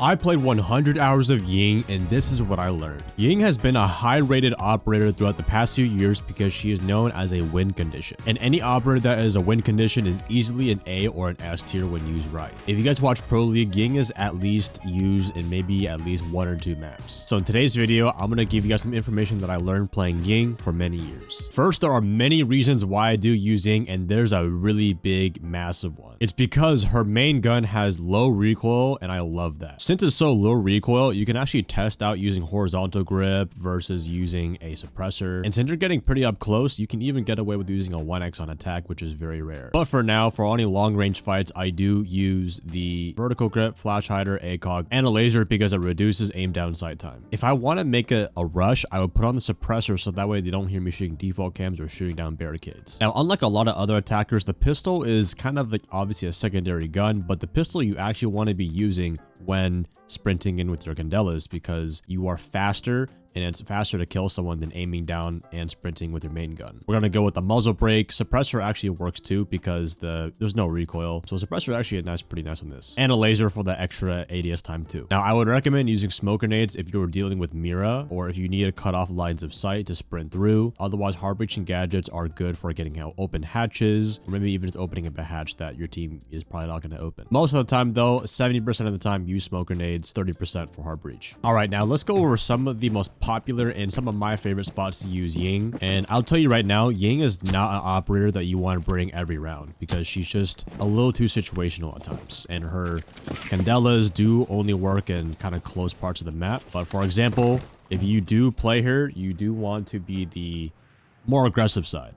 I played 100 hours of Ying, and this is what I learned. Ying has been a high-rated operator throughout the past few years because she is known as a win condition. And any operator that is a win condition is easily an A or an S tier when used right. If you guys watch Pro League, Ying is at least used in maybe at least 1 or 2 maps. So in today's video, I'm going to give you guys some information that I learned playing Ying for many years. First, there are many reasons why I do use Ying, and there's a really big, massive one. It's because her main gun has low recoil, and I love that. Since it's so low recoil, you can actually test out using horizontal grip versus using a suppressor. And since you're getting pretty up close, you can even get away with using a 1x on attack, which is very rare. But for now, for any long range fights, I do use the vertical grip, flash hider, ACOG, and a laser because it reduces aim down sight time. If I want to make a rush, I would put on the suppressor so that way they don't hear me shooting default cams or shooting down barricades. Now, unlike a lot of other attackers, the pistol is kind of like obviously a secondary gun, but the pistol you actually want to be using when sprinting in with your candelas because you are faster, and it's faster to kill someone than aiming down and sprinting with your main gun. We're gonna go with the muzzle brake. Suppressor actually works too because there's no recoil, so suppressor actually pretty nice on this, and a laser for the extra ADS time too. Now I would recommend using smoke grenades if you're dealing with Mira or if you need to cut off lines of sight to sprint through. Otherwise, hard breaching gadgets are good for getting out open hatches, or maybe even just opening up a hatch that your team is probably not going to open. Most of the time though, 70% of the time, use smoke grenades, 30% for hard breach. All right, now let's go over some of the most popular and some of my favorite spots to use Ying. And I'll tell you right now, Ying is not an operator that you want to bring every round because she's just a little too situational at times, and her candelas do only work in kind of close parts of the map. But for example, if you do play her, you do want to be the more aggressive side.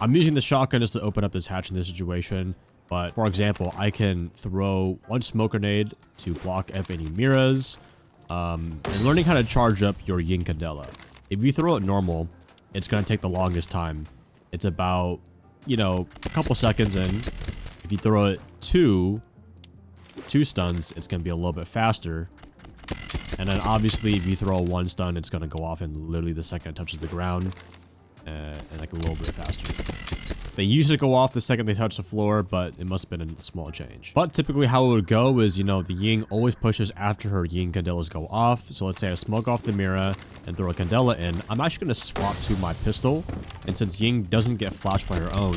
I'm using the shotgun just to open up this hatch in this situation. But for example, I can throw one smoke grenade to block if any Miras. And learning how to charge up your Ying candela. If you throw it normal, it's going to take the longest time. It's about, a couple seconds in. If you throw it two stuns, it's going to be a little bit faster. And then obviously if you throw one stun, it's going to go off in literally the second it touches the ground. And like a little bit faster. They usually go off the second they touch the floor, but it must have been a small change. But typically how it would go is, the Ying always pushes after her Ying candelas go off. So let's say I smoke off the Mira and throw a candela in. I'm actually going to swap to my pistol. And since Ying doesn't get flashed by her own,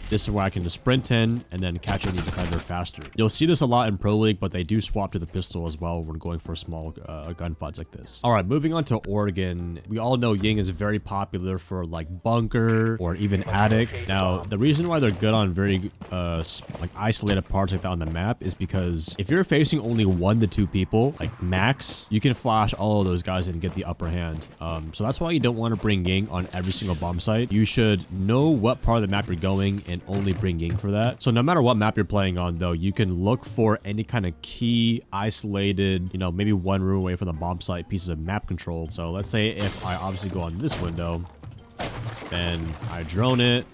this is where I can just sprint in and then catch any defender faster. You'll see this a lot in Pro League, but they do swap to the pistol as well when going for small gunfights like this. All right, moving on to Oregon. We all know Ying is very popular for like bunker or even attic. Now, the reason why they're good on very like isolated parts like that on the map is because if you're facing only 1 to 2 people, like max, you can flash all of those guys and get the upper hand. So that's why you don't want to bring Ying on every single bomb site. You should know what part of the map you're going and only bring Ying for that. So no matter what map you're playing on though, you can look for any kind of key isolated, maybe 1 room away from the bomb site pieces of map control. So let's say if I obviously go on this window, then I drone it.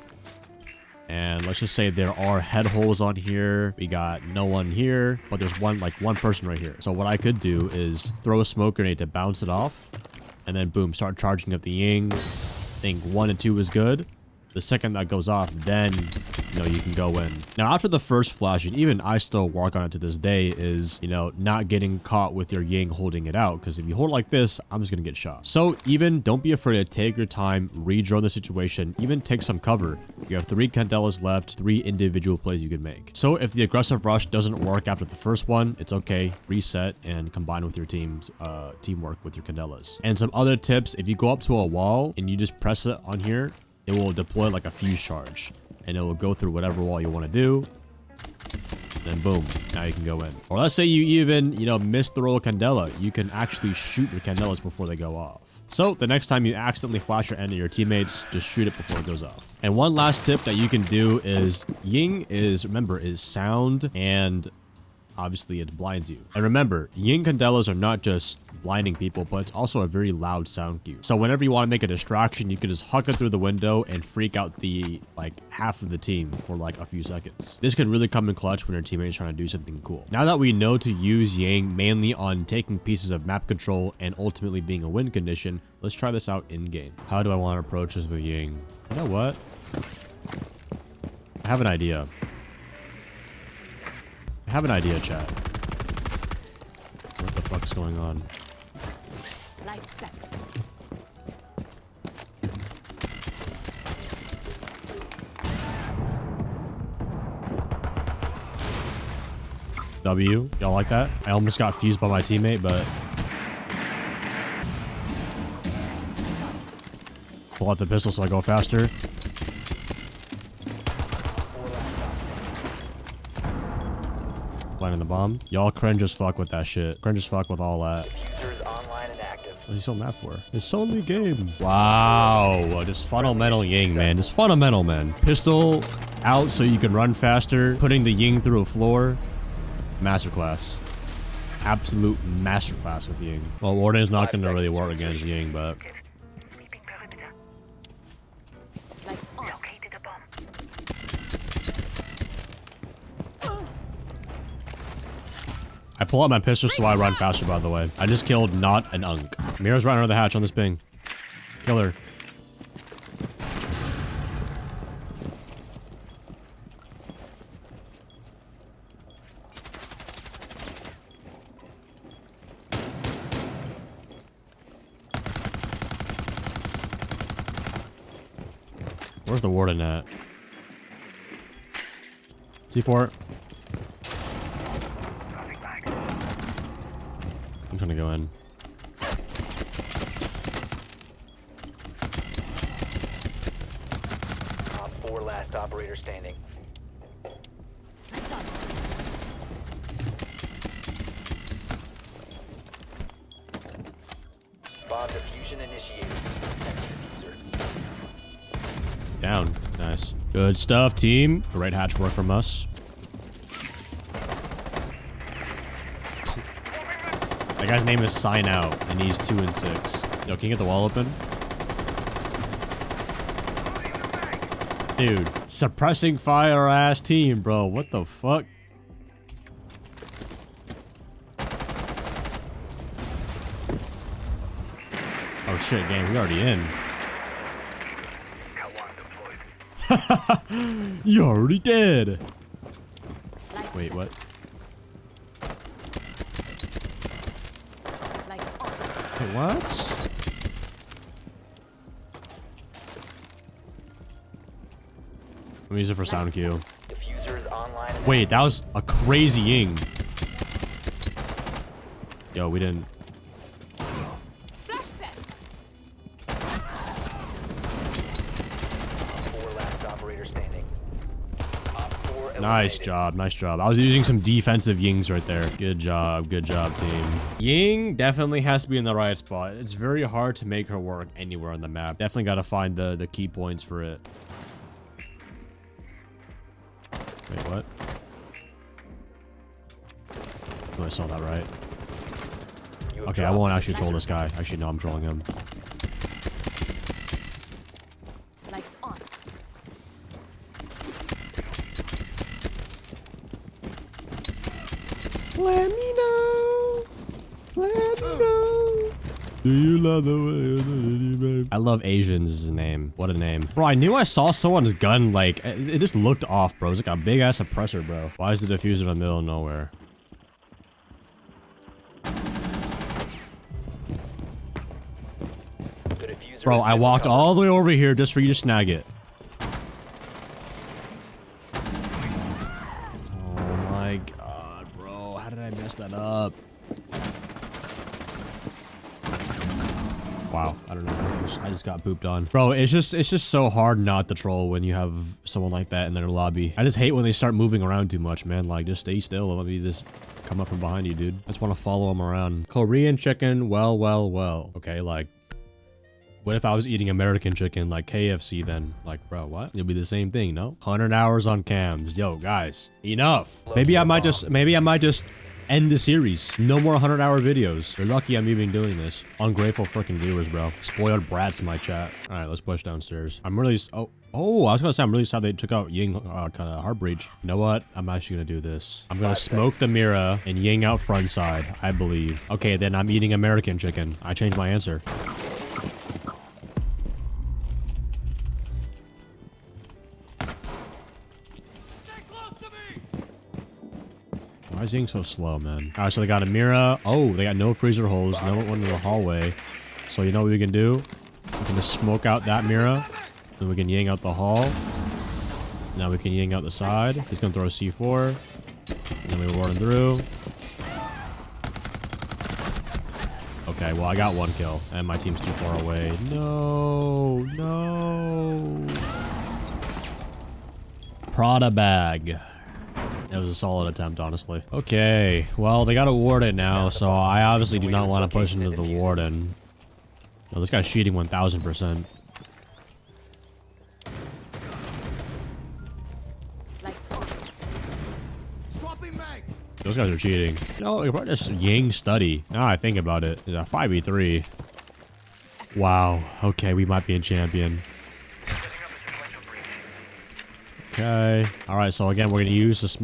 And let's just say there are head holes on here. We got no one here, but there's one person right here. So what I could do is throw a smoke grenade to bounce it off. And then boom, start charging up the Ying. I think 1 and 2 is good. The second that goes off, then, you can go in. Now, after the first flash, and even I still work on it to this day, is, not getting caught with your Ying holding it out. Because if you hold it like this, I'm just going to get shot. So even don't be afraid to take your time, redrone the situation, even take some cover. You have 3 candelas left, 3 individual plays you can make. So if the aggressive rush doesn't work after the first one, it's okay. Reset and combine with your team's teamwork with your candelas. And some other tips, if you go up to a wall and you just press it on here, it will deploy like a fuse charge, and it will go through whatever wall you want to do. Then boom, now you can go in. Or let's say you even, miss the roll of candela. You can actually shoot your candelas before they go off. So the next time you accidentally flash your end of your teammates, just shoot it before it goes off. And one last tip that you can do is Ying is sound, and obviously it blinds you. And remember, Ying candelas are not just blinding people, but it's also a very loud sound cue. So whenever you want to make a distraction, you can just huck it through the window and freak out the half of the team for a few seconds. This can really come in clutch when your teammate is trying to do something cool. Now that we know to use Ying mainly on taking pieces of map control and ultimately being a win condition, let's try this out in game. How do I want to approach this with Ying? You know what? I have an idea. Chat. fuck's going on? W. Y'all like that? I almost got fused by my teammate, but... Pull out the pistol so I go faster. Planting the bomb. Y'all cringe as fuck with that shit. Cringe as fuck with all that. What's he so mad for? It's only game. Wow. Just fundamental Ying, man. Just fundamental, man. Pistol out so you can run faster. Putting the Ying through a floor. Masterclass. Absolute masterclass with Ying. Well, Warden is not going to really work against Ying, but... I pull out my pistol so I run faster, by the way. I just killed not an unk. Mira's right under the hatch on this ping. Kill her. Where's the warden at? C4. I'm trying to go in. Top 4 last operator standing. Bomb diffusion initiated. Down. Nice. Good stuff, team. Great hatch work from us. That guy's name is Sign Out, and he's 2 and 6. Yo, can you get the wall open? Dude, suppressing fire ass team, bro. What the fuck? Oh shit, game, we already in. You already dead. Wait, what? Wait, what? Let me use it for sound cue. Wait, that was a crazy Ying. Yo, we didn't. Nice job, nice job. I was using some defensive Yings right there. Good job, team. Ying definitely has to be in the right spot. It's very hard to make her work anywhere on the map. Definitely got to find the key points for it. Wait, what? Oh, I saw that right. Okay, I won't actually troll this guy. Actually, no, I'm trolling him. Let me know. Let me know. Do you love the way I love Asians is a name. What a name. Bro, I knew I saw someone's gun, like, it just looked off, bro. It's like a big ass suppressor, bro. Why is the diffuser in the middle of nowhere? Bro, I walked all the way over here just for you to snag it. Oh my god, bro. How did I mess that up? Wow, I don't know. I just got pooped on. Bro, it's just so hard not to troll when you have someone like that in their lobby. I just hate when they start moving around too much, man. Like, just stay still and let me just come up from behind you, dude. I just want to follow them around. Korean chicken, well, well, well. Okay, like, what if I was eating American chicken like KFC then? Like, bro, what? It'll be the same thing, no? 100 hours on cams. Yo, guys, enough. Maybe I might just end the series. No more 100-hour videos. You're lucky I'm even doing this. Ungrateful freaking viewers, bro. Spoiled brats in my chat. All right, let's push downstairs. I'm really... Oh, I was gonna say I'm really sad they took out Ying kind of heart breach. You know what? I'm actually gonna do this. I'm gonna smoke the Mira and Ying out front side, I believe. Okay, then I'm eating American chicken. I changed my answer. Why is Ying so slow, man? All right, so they got a Mira. Oh, they got no freezer holes. No one in the hallway. So you know what we can do? We can just smoke out that Mira. Then we can Ying out the hall. Now we can Ying out the side. He's going to throw a C4. And then we run through. Okay, well, I got 1 kill. And my team's too far away. No. No. Prada bag. It was a solid attempt, honestly. Okay, well, they got a warden now, so I obviously do not want to push into the warden. Oh, this guy's cheating 1000%. Those guys are cheating. No, you probably just Ying study. Now I think about it. It's a 5v3. Wow. Okay, we might be in champion. Okay. Alright, so again, we're going to use this.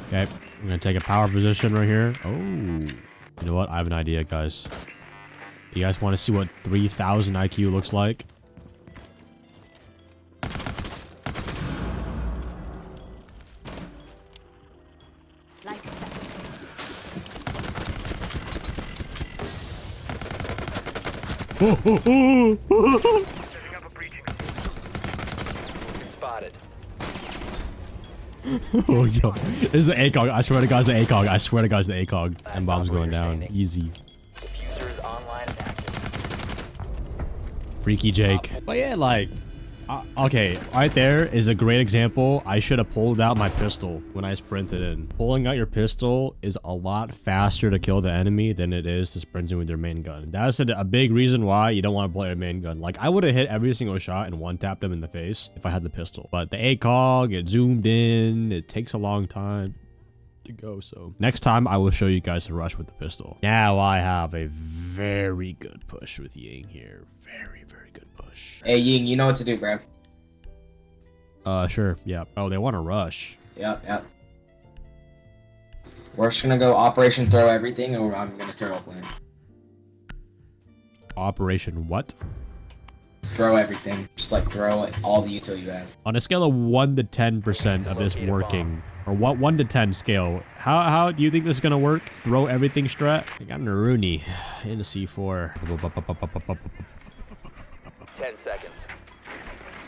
Okay. I'm going to take a power position right here. Oh. You know what? I have an idea, guys. You guys want to see what 3000 IQ looks like? Spotted. Oh, yo. This is the ACOG. I swear to God, it's the ACOG. I swear to God, it's the ACOG. And bomb's going down. Easy. Diffuser is online and active. Freaky Jake. But yeah, like... okay, right there is a great example. I should have pulled out my pistol when I sprinted in. Pulling out your pistol is a lot faster to kill the enemy than it is to sprint in with your main gun. That's a big reason why you don't want to play a main gun. Like, I would have hit every single shot and one-tapped them in the face if I had the pistol. But the ACOG, it zoomed in. It takes a long time to go. So next time, I will show you guys a rush with the pistol. Now I have a very good push with Ying here. Very, very good push. Hey, Ying, you know what to do, bro. Sure. Yeah. Oh, they want to rush. Yep. We're just gonna go Operation Throw Everything, or I'm gonna turtle plan. Operation what? Throw everything. Just like throw all the util you have. On a scale of 1 to 10% of this working, or what 1 to 10 scale, how do you think this is gonna work? Throw everything strat? I got Naruni in the C4. 10 seconds.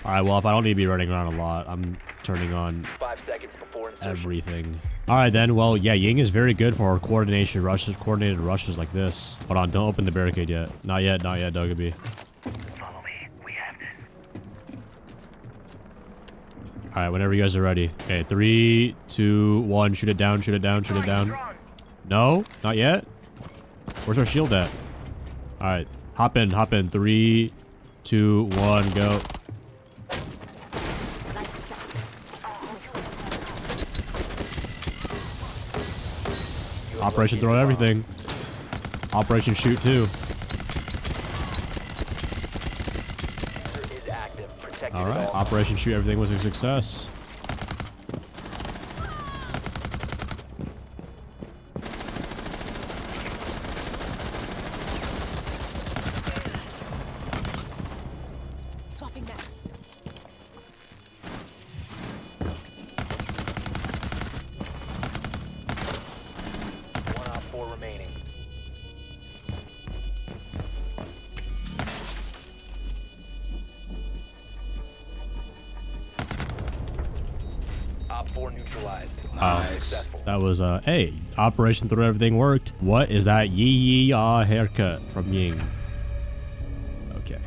Alright, well, if I don't need to be running around a lot, I'm turning on 5 seconds before insertion. everything. Alright then, well, yeah, Ying is very good for coordinated rushes like this. Hold on, don't open the barricade yet. Not yet, Doggy. Follow me. We have this. Alright, whenever you guys are ready. Okay, 3, 2, 1, shoot it down. No, not yet. Where's our shield at? Alright, hop in. 3, 2, 1, go. Operation Throw Everything. Operation Shoot 2. Is active. Protected Alright, at all. Operation Shoot Everything was a success. Swapping maps. One op 4 remaining. Op 4 neutralized. Successful. That was, hey, Operation Throw Everything worked. What is that yee-yee-ah haircut from Ying? Okay.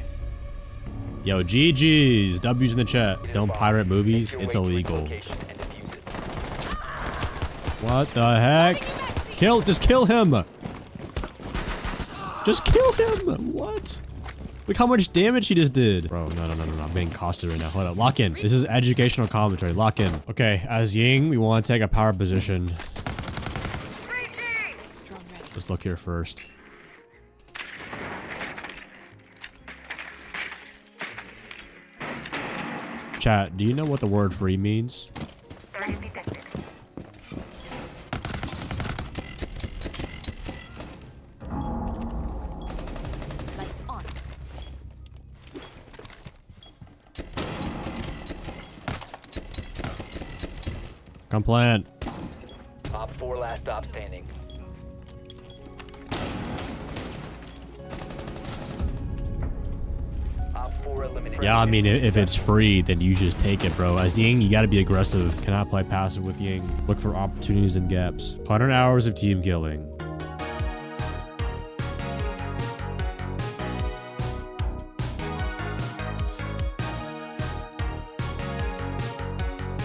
Yo, GG's. W's in the chat. Don't pirate movies. Make your It's way to its illegal. location and defuse it. What the heck? Just kill him. Just kill him. What? Look how much damage he just did. Bro, no. I'm being costed right now. Hold up. Lock in. This is educational commentary. Lock in. Okay, as Ying, we want to take a power position. Drone ready. Let's look here first. Chat, do you know what the word free means? on plant. Op 4 last stop standing. Op 4 eliminated. Yeah, I mean, if it's free, then you just take it, bro. As Ying, you gotta be aggressive. Cannot play passive with Ying. Look for opportunities and gaps. 100 hours of team killing.